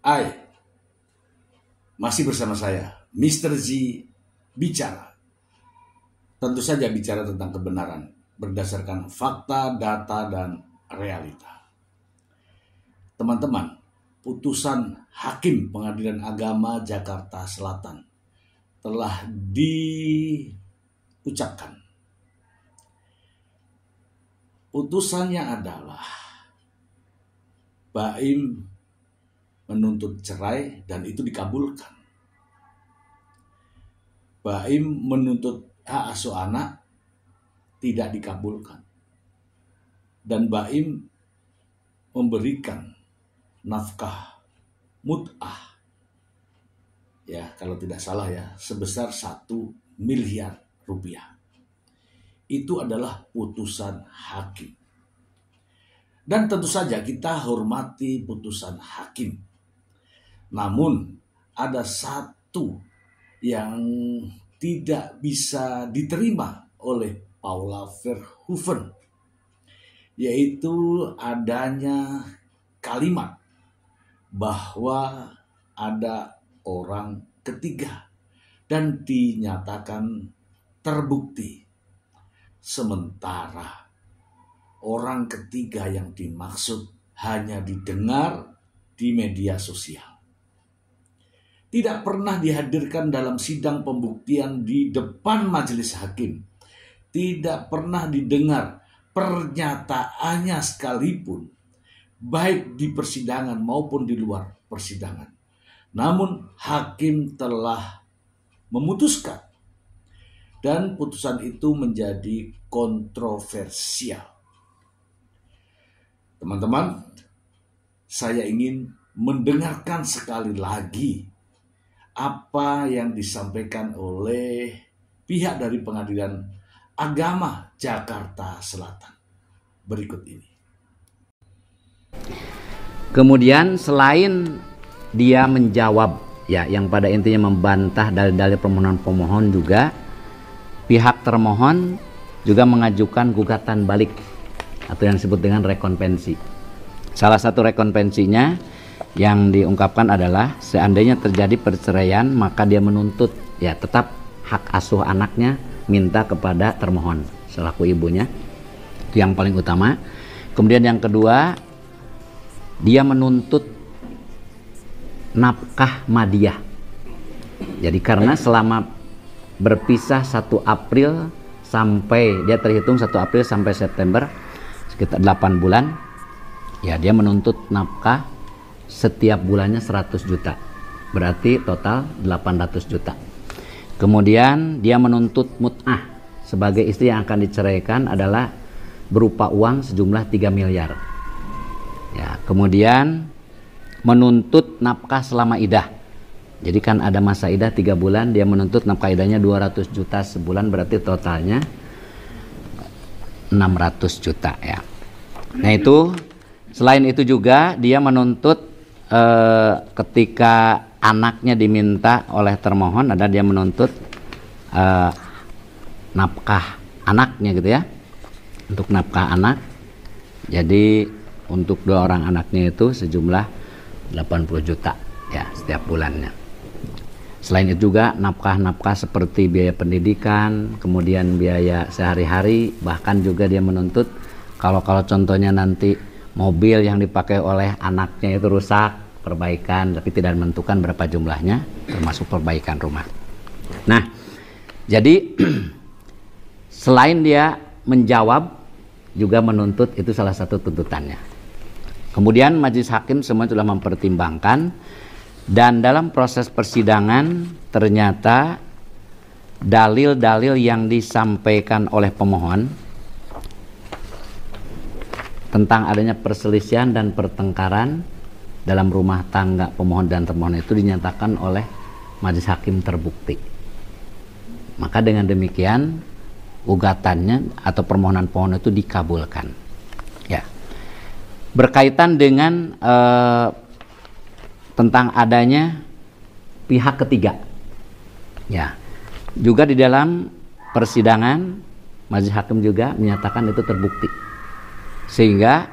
Hai, masih bersama saya, Mr. Z bicara. Tentu saja bicara tentang kebenaran, berdasarkan fakta, data, dan realita. Teman-teman, putusan Hakim Pengadilan Agama Jakarta Selatan telah diucapkan. Putusannya adalah Baim menuntut cerai dan itu dikabulkan. Baim menuntut hak asuh anak tidak dikabulkan. Dan Baim memberikan nafkah mut'ah, ya kalau tidak salah ya, sebesar 1 miliar rupiah. Itu adalah putusan hakim. Dan tentu saja kita hormati putusan hakim. Namun ada satu yang tidak bisa diterima oleh Paula Verhoeven, yaitu adanya kalimat bahwa ada orang ketiga dan dinyatakan terbukti. Sementara orang ketiga yang dimaksud hanya didengar di media sosial. Tidak pernah dihadirkan dalam sidang pembuktian di depan majelis hakim. Tidak pernah didengar pernyataannya sekalipun, baik di persidangan maupun di luar persidangan. Namun hakim telah memutuskan dan putusan itu menjadi kontroversial. Teman-teman, saya ingin mendengarkan sekali lagi apa yang disampaikan oleh pihak dari Pengadilan Agama Jakarta Selatan berikut ini. Kemudian selain dia menjawab ya yang pada intinya membantah dalil-dalil permohonan pemohon, juga pihak termohon juga mengajukan gugatan balik atau yang disebut dengan rekonvensi. Salah satu rekonvensinya yang diungkapkan adalah seandainya terjadi perceraian, maka dia menuntut ya tetap hak asuh anaknya, minta kepada termohon selaku ibunya. Itu yang paling utama. Kemudian yang kedua, dia menuntut nafkah madiah. Jadi karena selama berpisah 1 April sampai dia terhitung 1 April sampai September sekitar 8 bulan, ya dia menuntut nafkah setiap bulannya 100 juta, berarti total 800 juta. Kemudian dia menuntut mut'ah sebagai istri yang akan diceraikan adalah berupa uang sejumlah 3 miliar. Ya, kemudian menuntut nafkah selama idah. Jadi kan ada masa idah 3 bulan, dia menuntut nafkah idahnya 200 juta sebulan, berarti totalnya 600 juta ya. Nah itu, selain itu juga dia menuntut ketika anaknya diminta oleh termohon, ada dia menuntut nafkah anaknya gitu ya, untuk nafkah anak. Jadi untuk 2 orang anaknya itu sejumlah 80 juta ya setiap bulannya. Selain itu juga nafkah-nafkah seperti biaya pendidikan, kemudian biaya sehari-hari, bahkan juga dia menuntut kalau contohnya nanti mobil yang dipakai oleh anaknya itu rusak, perbaikan, tapi tidak menentukan berapa jumlahnya, termasuk perbaikan rumah. Nah, jadi selain dia menjawab, juga menuntut, itu salah satu tuntutannya. Kemudian majelis hakim semua telah mempertimbangkan, dan dalam proses persidangan ternyata dalil-dalil yang disampaikan oleh pemohon tentang adanya perselisihan dan pertengkaran dalam rumah tangga pemohon dan termohon itu dinyatakan oleh majelis hakim terbukti. Maka dengan demikian gugatannya atau permohonan pemohon itu dikabulkan. Ya. Berkaitan dengan tentang adanya pihak ketiga. Ya. Juga di dalam persidangan majelis hakim juga menyatakan itu terbukti. Sehingga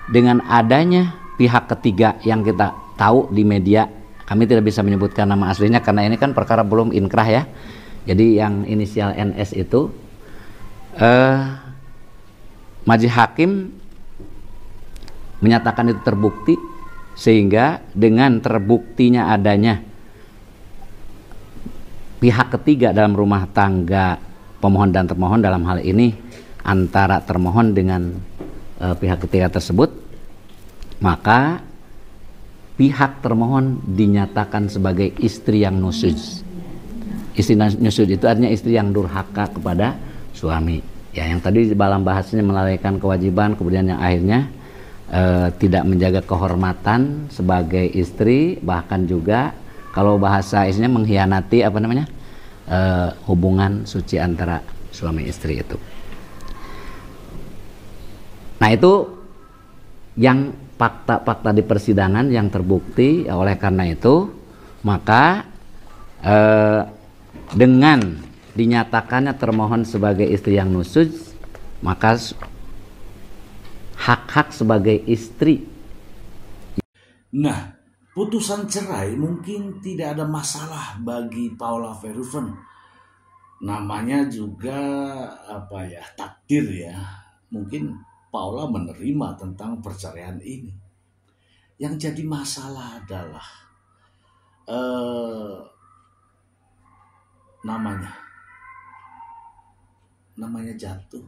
dengan adanya pihak ketiga yang kita tahu di media. Kami tidak bisa menyebutkan nama aslinya karena ini kan perkara belum inkrah ya. Jadi yang inisial NS itu majelis hakim menyatakan itu terbukti, sehingga dengan terbuktinya adanya pihak ketiga dalam rumah tangga pemohon dan termohon, dalam hal ini antara termohon dengan pihak ketiga tersebut, maka pihak termohon dinyatakan sebagai istri yang nusuz. Istri nusuz itu artinya istri yang durhaka kepada suami. Ya, yang tadi dalam bahasanya melalaikan kewajiban, kemudian yang akhirnya tidak menjaga kehormatan sebagai istri, bahkan juga kalau bahasa isinya mengkhianati hubungan suci antara suami istri itu. Nah, itu yang fakta-fakta di persidangan yang terbukti. Oleh karena itu maka dengan dinyatakannya termohon sebagai istri yang nusuz, maka hak-hak sebagai istri. Nah, putusan cerai mungkin tidak ada masalah bagi Paula Verhoeven. Namanya juga takdir ya. Mungkin Paula menerima tentang perceraian ini. Yang jadi masalah adalah namanya jatuh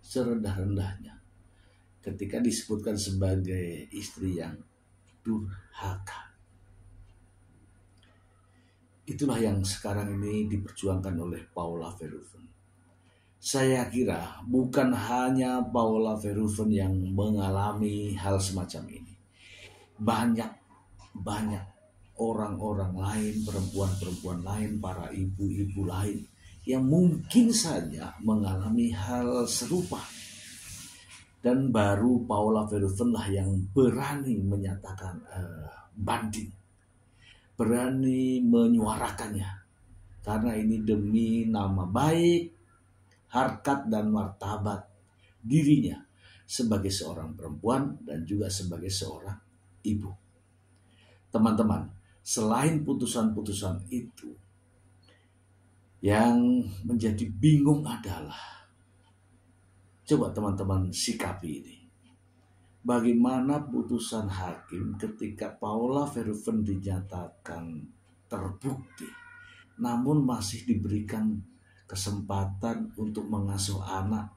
serendah-rendahnya ketika disebutkan sebagai istri yang durhaka. Itulah yang sekarang ini diperjuangkan oleh Paula Verhoeven. Saya kira bukan hanya Paula Verhoeven yang mengalami hal semacam ini. Banyak orang-orang lain, perempuan-perempuan lain, para ibu-ibu lain yang mungkin saja mengalami hal serupa. Dan baru Paula Verhoeven lah yang berani menyatakan banding, berani menyuarakannya, karena ini demi nama baik, harkat dan martabat dirinya sebagai seorang perempuan dan juga sebagai seorang ibu. Teman-teman, selain putusan-putusan itu, yang menjadi bingung adalah, coba teman-teman sikapi ini. Bagaimana putusan hakim ketika Paula Verhoeven dinyatakan terbukti, namun masih diberikan kesempatan untuk mengasuh anak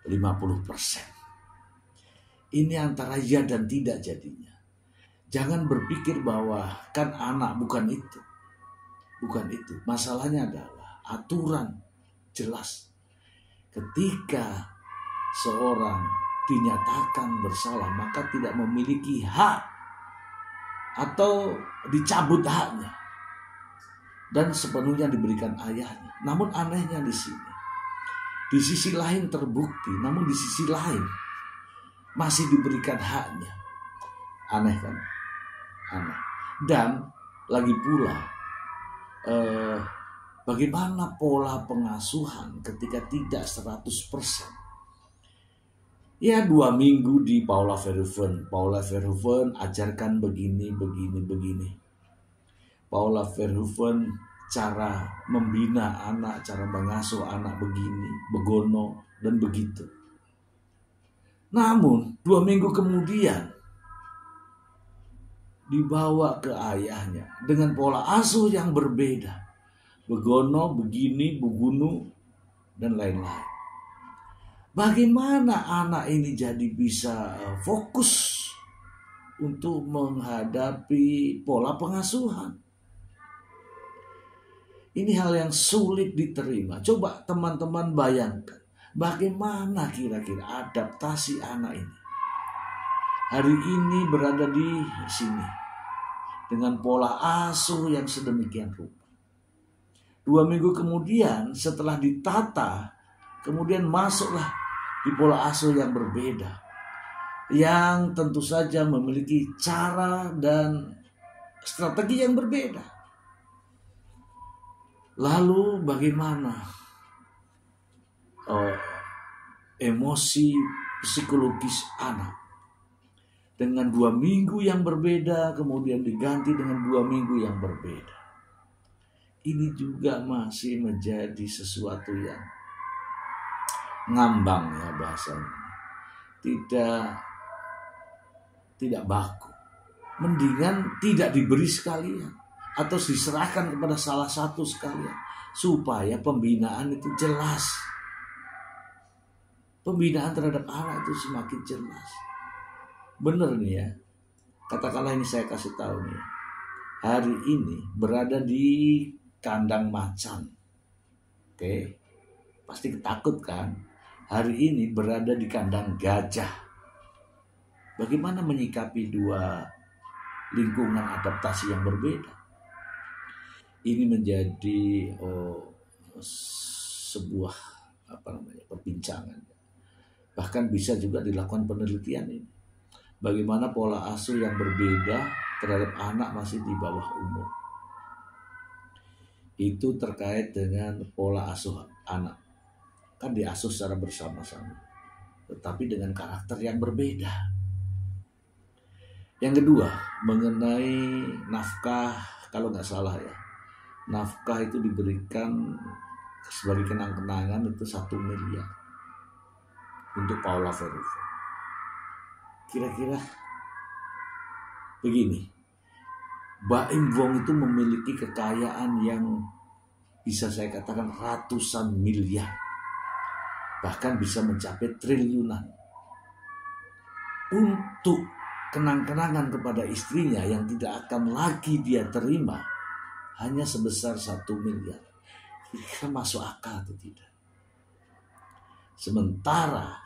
50%. Ini antara ya dan tidak jadinya. Jangan berpikir bahwa kan anak, bukan itu. Bukan itu. Masalahnya adalah aturan jelas. Ketika seorang dinyatakan bersalah, maka tidak memiliki hak atau dicabut haknya dan sepenuhnya diberikan ayahnya. Namun anehnya di sisi lain terbukti, namun di sisi lain masih diberikan haknya. Aneh kan? Aneh. Dan lagi pula bagaimana pola pengasuhan ketika tidak 100%? Ya, 2 minggu di Paula Verhoeven ajarkan begini. Paula Verhoeven cara membina anak, cara mengasuh anak begini, begono dan begitu. Namun 2 minggu kemudian dibawa ke ayahnya dengan pola asuh yang berbeda. Begono, begini, begunu, dan lain-lain. Bagaimana anak ini jadi bisa fokus untuk menghadapi pola pengasuhan? Ini hal yang sulit diterima. Coba teman-teman bayangkan, bagaimana kira-kira adaptasi anak ini hari ini berada di sini dengan pola asuh yang sedemikian rupa. 2 minggu kemudian setelah ditata, kemudian masuklah di pola asuh yang berbeda, yang tentu saja memiliki cara dan strategi yang berbeda. Lalu bagaimana emosi psikologis anak dengan 2 minggu yang berbeda, kemudian diganti dengan 2 minggu yang berbeda. Ini juga masih menjadi sesuatu yang ngambang ya bahasanya. Tidak baku. Mendingan tidak diberi sekalian atau diserahkan kepada salah satu sekalian supaya pembinaan itu jelas. Pembinaan terhadap anak itu semakin jelas. Bener nih ya. Katakanlah ini saya kasih tahu nih. Hari ini berada di kandang macan. Oke. Pasti takut kan? Hari ini berada di kandang gajah. Bagaimana menyikapi 2 lingkungan adaptasi yang berbeda? Ini menjadi sebuah perbincangan. Bahkan bisa juga dilakukan penelitian ini. Bagaimana pola asuh yang berbeda terhadap anak masih di bawah umur. Itu terkait dengan pola asuh anak. Kan diasuh secara bersama-sama. Tetapi dengan karakter yang berbeda. Yang kedua, mengenai nafkah, kalau nggak salah ya. Nafkah itu diberikan sebagai kenang-kenangan itu 1 miliar. Untuk Paula Verhoeven. Kira-kira begini, Baim Wong itu memiliki kekayaan yang bisa saya katakan ratusan miliar, bahkan bisa mencapai triliunan. Untuk kenang-kenangan kepada istrinya yang tidak akan lagi dia terima hanya sebesar 1 miliar. Kira-kira masuk akal atau tidak? Sementara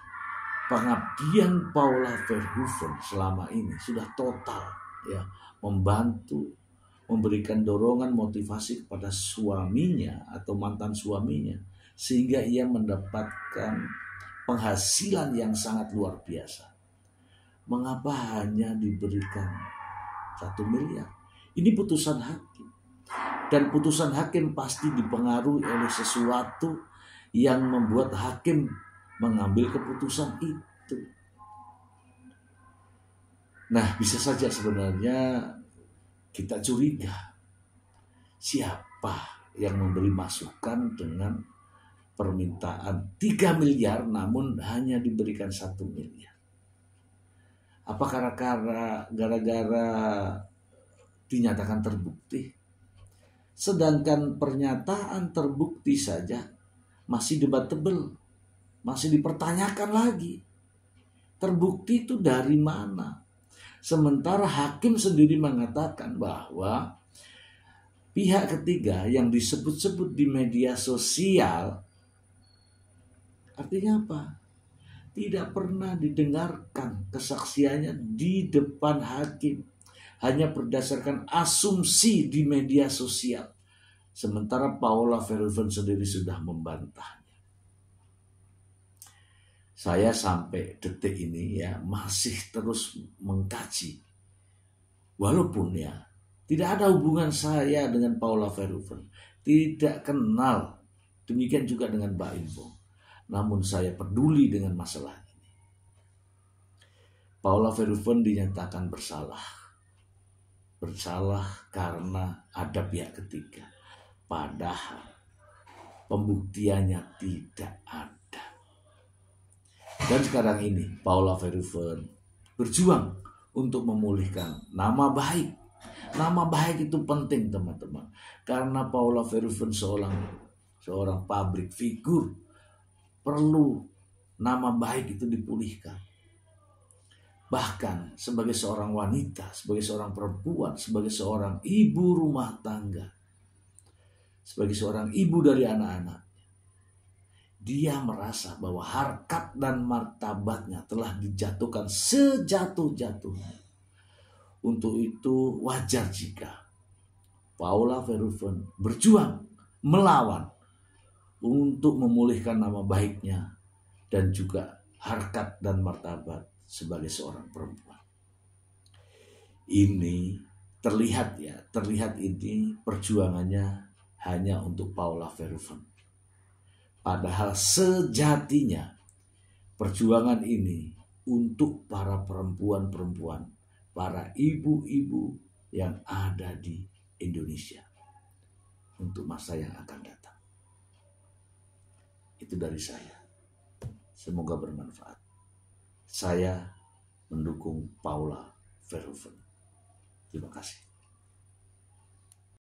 pengabdian Paula Verhoeven selama ini sudah total ya, membantu, memberikan dorongan motivasi kepada suaminya atau mantan suaminya sehingga ia mendapatkan penghasilan yang sangat luar biasa. Mengapa hanya diberikan 1 miliar? Ini putusan hakim. Dan putusan hakim pasti dipengaruhi oleh sesuatu yang membuat hakim mengambil keputusan itu. Nah, bisa saja sebenarnya kita curiga siapa yang memberi masukan dengan permintaan 3 miliar namun hanya diberikan 1 miliar. Apa gara-gara dinyatakan terbukti? Sedangkan pernyataan terbukti saja masih debatable. Masih dipertanyakan lagi. Terbukti itu dari mana? Sementara hakim sendiri mengatakan bahwa pihak ketiga yang disebut-sebut di media sosial, artinya apa? Tidak pernah didengarkan kesaksiannya di depan hakim. Hanya berdasarkan asumsi di media sosial. Sementara Paula Verhoeven sendiri sudah membantah. Saya sampai detik ini ya masih terus mengkaji. Walaupun ya tidak ada hubungan saya dengan Paula Verhoeven. Tidak kenal. Demikian juga dengan Baim Wong. Namun saya peduli dengan masalah ini. Paula Verhoeven dinyatakan bersalah. Bersalah karena ada pihak ketiga. Padahal pembuktiannya tidak ada. Dan sekarang ini Paula Verhoeven berjuang untuk memulihkan nama baik. Nama baik itu penting teman-teman. Karena Paula Verhoeven seorang public figure. Perlu nama baik itu dipulihkan. Bahkan sebagai seorang wanita, sebagai seorang perempuan, sebagai seorang ibu rumah tangga. Sebagai seorang ibu dari anak-anak. Dia merasa bahwa harkat dan martabatnya telah dijatuhkan sejatuh-jatuhnya. Untuk itu wajar jika Paula Verhoeven berjuang, melawan untuk memulihkan nama baiknya dan juga harkat dan martabat sebagai seorang perempuan. Ini terlihat ini perjuangannya hanya untuk Paula Verhoeven. Padahal sejatinya perjuangan ini untuk para perempuan-perempuan, para ibu-ibu yang ada di Indonesia untuk masa yang akan datang. Itu dari saya. Semoga bermanfaat. Saya mendukung Paula Verhoeven. Terima kasih.